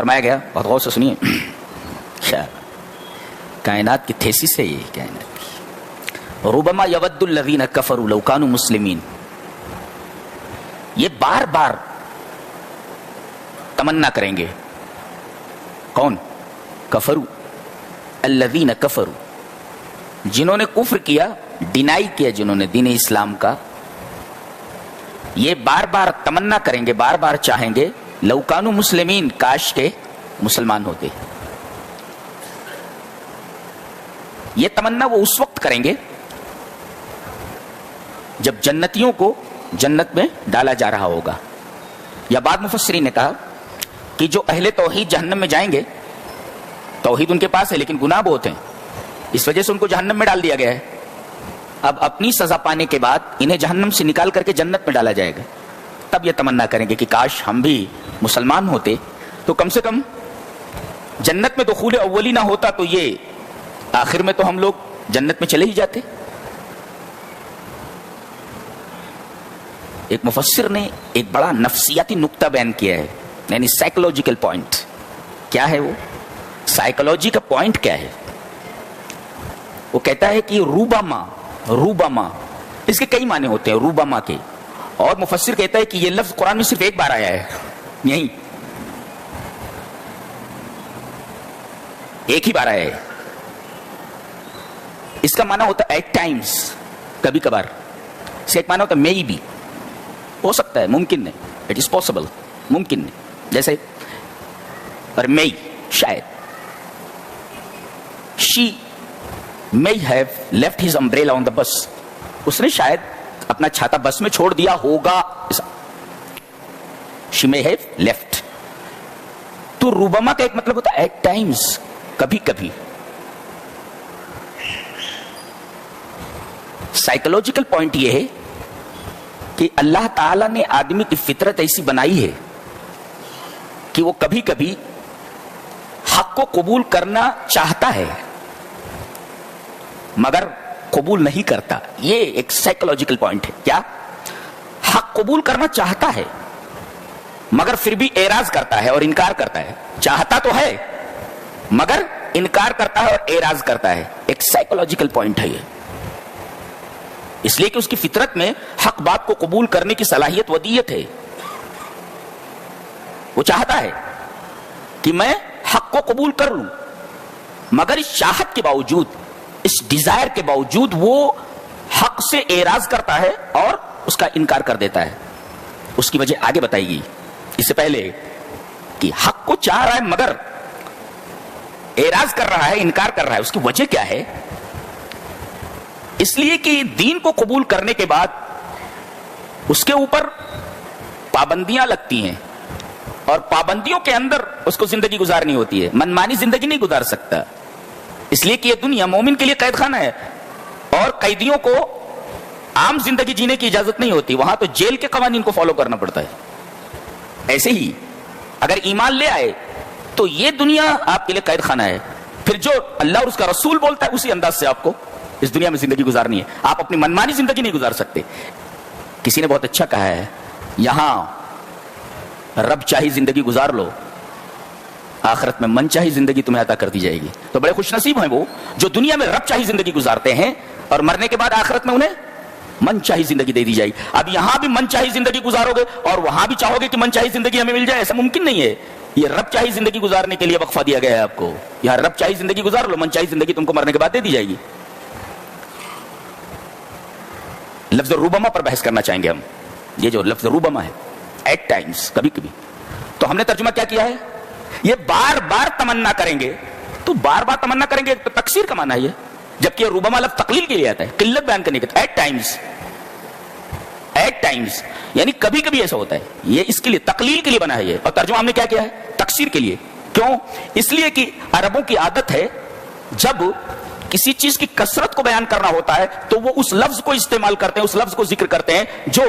فرمایا گیا, بہت غور سے سنیے, کیا کائنات کی تھیسس ہے یہ کائنات کی. ربما یود الذین کفروا لو کانوا مسلمین, یہ بار بار تمنا کریں گے. کون؟ کفروا, الذین کفروا, جنہوں نے کفر کیا, ڈینائی کیا جنہوں نے دین اسلام کا, یہ بار بار تمنا کریں گے, بار بار چاہیں گے, لو کانوا مسلمین, کاش کے مسلمان ہوتے. یہ تمنا وہ اس وقت کریں گے جب جنتیوں کو جنت میں ڈالا جا رہا ہوگا. یا بعض مفسرین نے کہا کہ جو اہل توحید جہنم میں جائیں گے, توحید ان کے پاس ہے لیکن گناہ بہت ہیں, اس وجہ سے ان کو جہنم میں ڈال دیا گیا ہے. اب اپنی سزا پانے کے بعد انہیں جہنم سے نکال کر کے جنت میں ڈالا جائے گا. تب یہ تمنا کریں گے کہ کاش ہم بھی مسلمان ہوتے تو کم سے کم جنت میں دخول اولی نہ ہوتا, تو یہ آخر میں تو ہم لوگ جنت میں چلے ہی جاتے. ایک مفسر نے ایک بڑا نفسیاتی نقطہ بیان کیا ہے, یعنی سائیکولوجیکل پوائنٹ. کیا ہے وہ سائیکولوجی کا پوائنٹ کیا ہے؟ وہ کہتا ہے کہ روبما اس کے کئی معنی ہوتے ہیں روبما کے, اور مفسر کہتا ہے کہ یہ لفظ قرآن میں صرف ایک بار آیا ہے, یہی ایک ہی بار آیا ہے. اس کا معنی ہوتا ہے ایٹ ٹائمز, کبھی کبھار. اس کا ایک معنی ہوتا ہے مے بی, ہو سکتا ہے, ممکن ہے, اٹ از پاسبل, ممکن ہے. جیسے اور مے, شاید. شی may have left his umbrella on the bus, اس نے شاید اپنا چھاتا بس میں چھوڑ دیا ہوگا. she may have left. تو روبما کا ایک مطلب ہوتا ہے at times, کبھی کبھی. سائیکولوجیکل پوائنٹ یہ ہے کہ اللہ تعالی نے آدمی کی فطرت ایسی بنائی ہے کہ وہ کبھی کبھی حق کو قبول کرنا چاہتا ہے مگر قبول نہیں کرتا. یہ ایک سائیکولوجیکل پوائنٹ ہے. کیا؟ حق قبول کرنا چاہتا ہے مگر پھر بھی اعراض کرتا ہے اور انکار کرتا ہے. چاہتا تو ہے مگر انکار کرتا ہے اور اعراض کرتا ہے. ایک سائیکولوجیکل پوائنٹ ہے یہ, اس لیے کہ اس کی فطرت میں حق بات کو قبول کرنے کی صلاحیت ودیت ہے. وہ چاہتا ہے کہ میں حق کو قبول کر لوں, مگر اس چاہت کے باوجود, اس ڈیزائر کے باوجود وہ حق سے اعراض کرتا ہے اور اس کا انکار کر دیتا ہے. اس کی وجہ آگے بتائی گئی اس سے پہلے کہ حق کو چاہ رہا ہے مگر اعراض کر رہا ہے, انکار کر رہا ہے. اس کی وجہ کیا ہے؟ اس لیے کہ دین کو قبول کرنے کے بعد اس کے اوپر پابندیاں لگتی ہیں, اور پابندیوں کے اندر اس کو زندگی گزارنی ہوتی ہے. منمانی زندگی نہیں گزار سکتا, اس لیے کہ یہ دنیا مومن کے لیے قید خانہ ہے, اور قیدیوں کو عام زندگی جینے کی اجازت نہیں ہوتی. وہاں تو جیل کے قوانین کو فالو کرنا پڑتا ہے. ایسے ہی اگر ایمان لے آئے تو یہ دنیا آپ کے لیے قید خانہ ہے. پھر جو اللہ اور اس کا رسول بولتا ہے اسی انداز سے آپ کو اس دنیا میں زندگی گزارنی ہے. آپ اپنی منمانی زندگی نہیں گزار سکتے. کسی نے بہت اچھا کہا ہے, یہاں رب چاہی زندگی گزار لو, آخرت میں من چاہی زندگی تمہیں عطا کر دی جائے گی. تو بڑے خوش نصیب ہیں وہ جو دنیا میں رب چاہی زندگی گزارتے ہیں اور مرنے کے بعد آخرت میں انہیں من چاہی زندگی دے دی جائے گی. اب یہاں بھی من چاہی زندگی گزارو گے اور وہاں بھی چاہو گے کہ من چاہی زندگی ہمیں مل جائے, ایسا ممکن نہیں ہے. یہ رب چاہی زندگی گزارنے کے لیے وقفہ دیا گیا ہے آپ کو. یہاں رب چاہی زندگی گزار لو, من چاہی زندگی تم کو مرنے کے بعد دے دی جائے گی. لفظ روبما پر بحث کرنا چاہیں گے ہم. یہ جو لفظ روبما ہے, ایٹ ٹائمز, کبھی کبھی, تو ہم نے ترجمہ کیا کیا ہے؟ یہ بار بار تمنا کریں گے. تو بار بار تمنا کریں گے تو تکثیر کا معنی ہے یہ, جبکہ روبما لفظ تقلیل کے لیے آتا ہے, قلت بیان کرنے کے. ایٹ ٹائمز, ایٹ ٹائمز یعنی کبھی کبھی ایسا ہوتا ہے. یہ اس کے لیے تقلیل کے لیے بنا ہے یہ, اور ترجمہ ہم نے کیا کیا ہے؟ تکثیر کے لیے. کیوں؟ اس لیے کہ عربوں کی عادت ہے جب کسی چیز کی کثرت کو بیان کرنا ہوتا ہے تو وہ اس لفظ کو استعمال کرتے ہیں, اس لفظ کو ذکر کرتے ہیں جو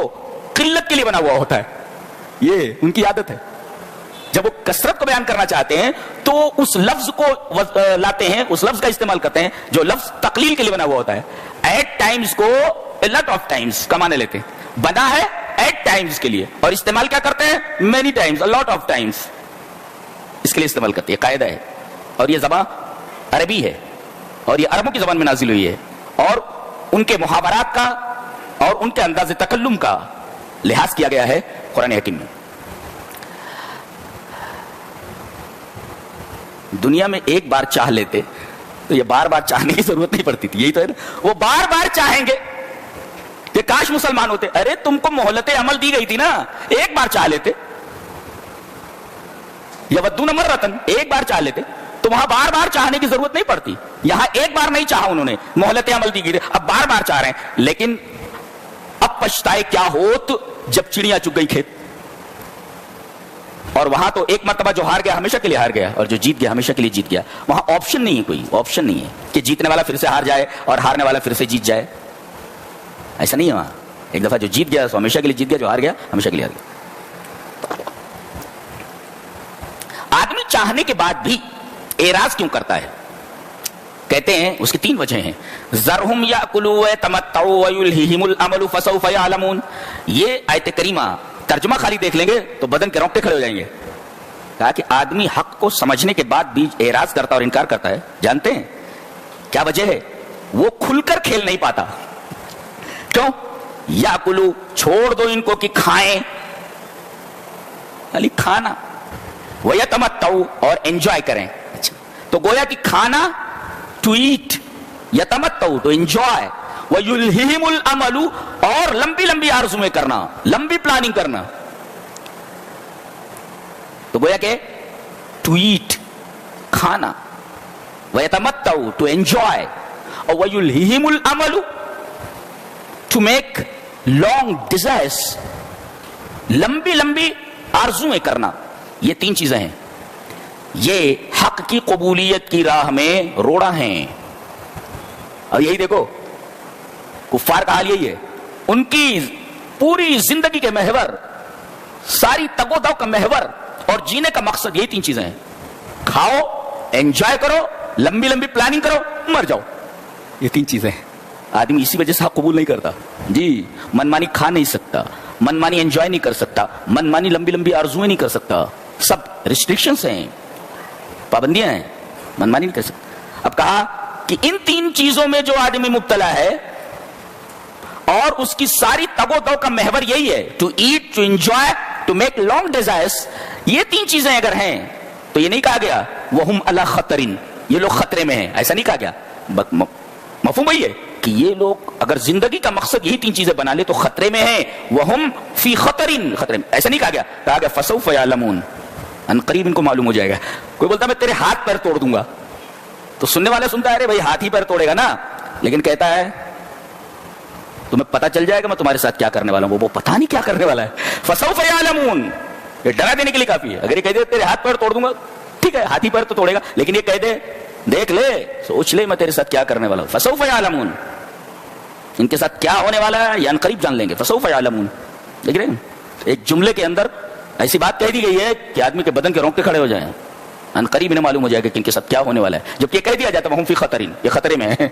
قلت کے لیے بنا ہوا ہوتا ہے. یہ ان کی عادت ہے. جب وہ کثرت کو بیان کرنا چاہتے ہیں تو اس لفظ کو لاتے ہیں, اس لفظ کا استعمال کرتے ہیں جو لفظ تقلیل کے لیے بنا ہوا ہوتا ہے. ایٹ ٹائمز کو لاٹ آف ٹائمز کا معنی لیتے ہیں. بنا ہے ایٹ ٹائمز کے لیے اور استعمال کیا کرتے ہیں؟ Many times, lot of times. اس کے لیے لیے استعمال کرتے ہیں، قاعدہ ہے، اور یہ زبان عربی ہے اور یہ عربوں کی زبان میں نازل ہوئی ہے، اور ان کے محاورات کا اور ان کے انداز تکلم کا لحاظ کیا گیا ہے قرآن حکیم میں۔ دنیا میں ایک بار چاہ لیتے تو یہ بار بار چاہنے کی ضرورت نہیں پڑتی تھی، یہی تو ہے نا، وہ بار بار چاہیں گے کہ کاش مسلمان ہوتے۔ ارے تم کو مہلت عمل دی گئی تھی نا، ایک بار چاہ لیتے، یودون مرتن، ایک بار چاہ لیتے تو وہاں بار بار چاہنے کی ضرورت نہیں پڑتی۔ یہاں ایک بار نہیں چاہا انہوں نے، مہلت عمل دی گئی، اب بار بار چاہ رہے ہیں، لیکن اب پچھتائے کیا ہوت جب چڑیاں چگ گئی کھیت۔ اور وہاں تو ایک مرتبہ جو ہار گیا ہمیشہ کے لیے ہار گیا، اور جو جیت گیا ہمیشہ کے لیے جیت گیا۔ وہاں آپشن نہیں ہے، کوئی آپشن نہیں ہے کہ جیتنے والا پھر سے ہار جائے اور ہارنے والا پھر سے جیت جائے، ایسا نہیں ہے وہاں۔ ایک دفعہ جو جیت گیا تو ہمیشہ کے لیے جیت گیا، جو ہار گیا ہمیشہ کے لیے ہار گیا۔ آدمی چاہنے کے بعد بھی اعراض کیوں کرتا ہے؟ کہتے ہیں اس کی 3 وجہ ہیں۔ ذرہم یاکلوا ویتمتعوا ویلہہم الامل فسوف یعلمون۔ یہ آیت کریمہ ترجمہ خالی دیکھ لیں گے تو بدن کے رونگٹے کھڑے ہو جائیں گے۔ کہا کہ آدمی حق کو سمجھنے کے بعد بھی اعراض کرتا اور انکار کرتا ہے، جانتے ہیں کیا وجہ ہے؟ وہ کھل کر کھیل نہیں پاتا۔ کیوں؟ یاکلوا، چھوڑ دو ان کو کہ کھائیں، علی کھانا، ویتمتعوا، اور انجوائے کریں۔ اچھا، تو گویا کہ کھانا ٹو ایٹ، یتمتعوا ٹو انجوائے، وَيُلْهِهِمُ الْأَمَلُ، اور لمبی لمبی آرزویں کرنا، لمبی پلاننگ کرنا۔ تو گویا کہ ٹو ایٹ کھانا، وَيَتَمَتَّعُ ٹو انجوائے، اور وَيُلْهِهِمُ الْأَمَلُ ٹو میک لانگ ڈیزائرز، لمبی لمبی آرزویں کرنا۔ یہ 3 چیزیں ہیں، یہ حق کی قبولیت کی راہ میں روڑا ہیں۔ اور یہی دیکھو کفار کا حال یہی ہے، ان کی پوری زندگی کے محور، ساری تگ و دو کا محور اور جینے کا مقصد یہی 3 چیزیں ہیں، کھاؤ، انجوائے کرو، لمبی لمبی پلاننگ کرو، مر جاؤ۔ یہ 3 چیزیں ہیں۔ آدمی اسی وجہ سے حق قبول نہیں کرتا۔ جی، من مانی کھا نہیں سکتا، من مانی انجوائے نہیں کر سکتا، من مانی لمبی لمبی آرزویں نہیں کر سکتا، سب ریسٹرکشنز ہیں، پابندیاں ہیں، من مانی نہیں کر سکتا۔ اب کہا کہ ان 3 چیزوں میں جو آدمی مبتلا ہے اور اس کی ساری تگ و دو کا محور یہی ہے، to eat, to enjoy, to make long desires, یہ 3 چیزیں اگر ہیں تو یہ نہیں کہا گیا وہم علی خطرن، یہ لوگ خطرے میں ہیں، ایسا نہیں کہا گیا۔ مفہوم وہی ہے کہ یہ لوگ اگر زندگی کا مقصد یہی 3 چیزیں بنا لے تو خطرے میں ہیں، وہم فی خطرن، خطرے میں، ایسا نہیں کہا گیا۔ کہا گیا فسوف یعلمون، ان قریب ان کو معلوم ہو جائے گا۔ کوئی بولتا میں تیرے ہاتھ پیر توڑ دوں گا، تو سننے والا سنتا ہے ارے بھائی ہاتھ ہی پیر توڑے گا نا، لیکن کہتا ہے تمہیں پتہ چل جائے گا میں تمہارے ساتھ کیا کرنے والا ہوں۔ وہ پتہ نہیں کیا کرنے والا ہے۔ فسوف یعلمون، یہ ڈرا دینے کے لیے کافی ہے۔ اگر یہ کہہ دے تیرے ہاتھ پیر توڑ دوں گا، ٹھیک ہے ہاتھ ہی پیر تو توڑے گا، لیکن یہ کہہ دے دیکھ لے، سوچ لے میں تیرے ساتھ کیا کرنے والا ہوں۔ فسوف یعلمون، ان کے ساتھ کیا ہونے والا ہے یہ ان قریب جان لیں گے۔ فسوف یعلمون، دیکھ رہے ہیں ایک جملے کے اندر ایسی بات کہہ دی گئی ہے کہ آدمی کے بدن کے رونگٹے کھڑے ہو جائیں، ان قریب انہیں معلوم ہو جائے گا کہ ان کے ساتھ کیا ہونے والا ہے، جبکہ یہ کہہ دیا جاتا ہے ہم فی خطرین، یہ خطرے میں ہیں۔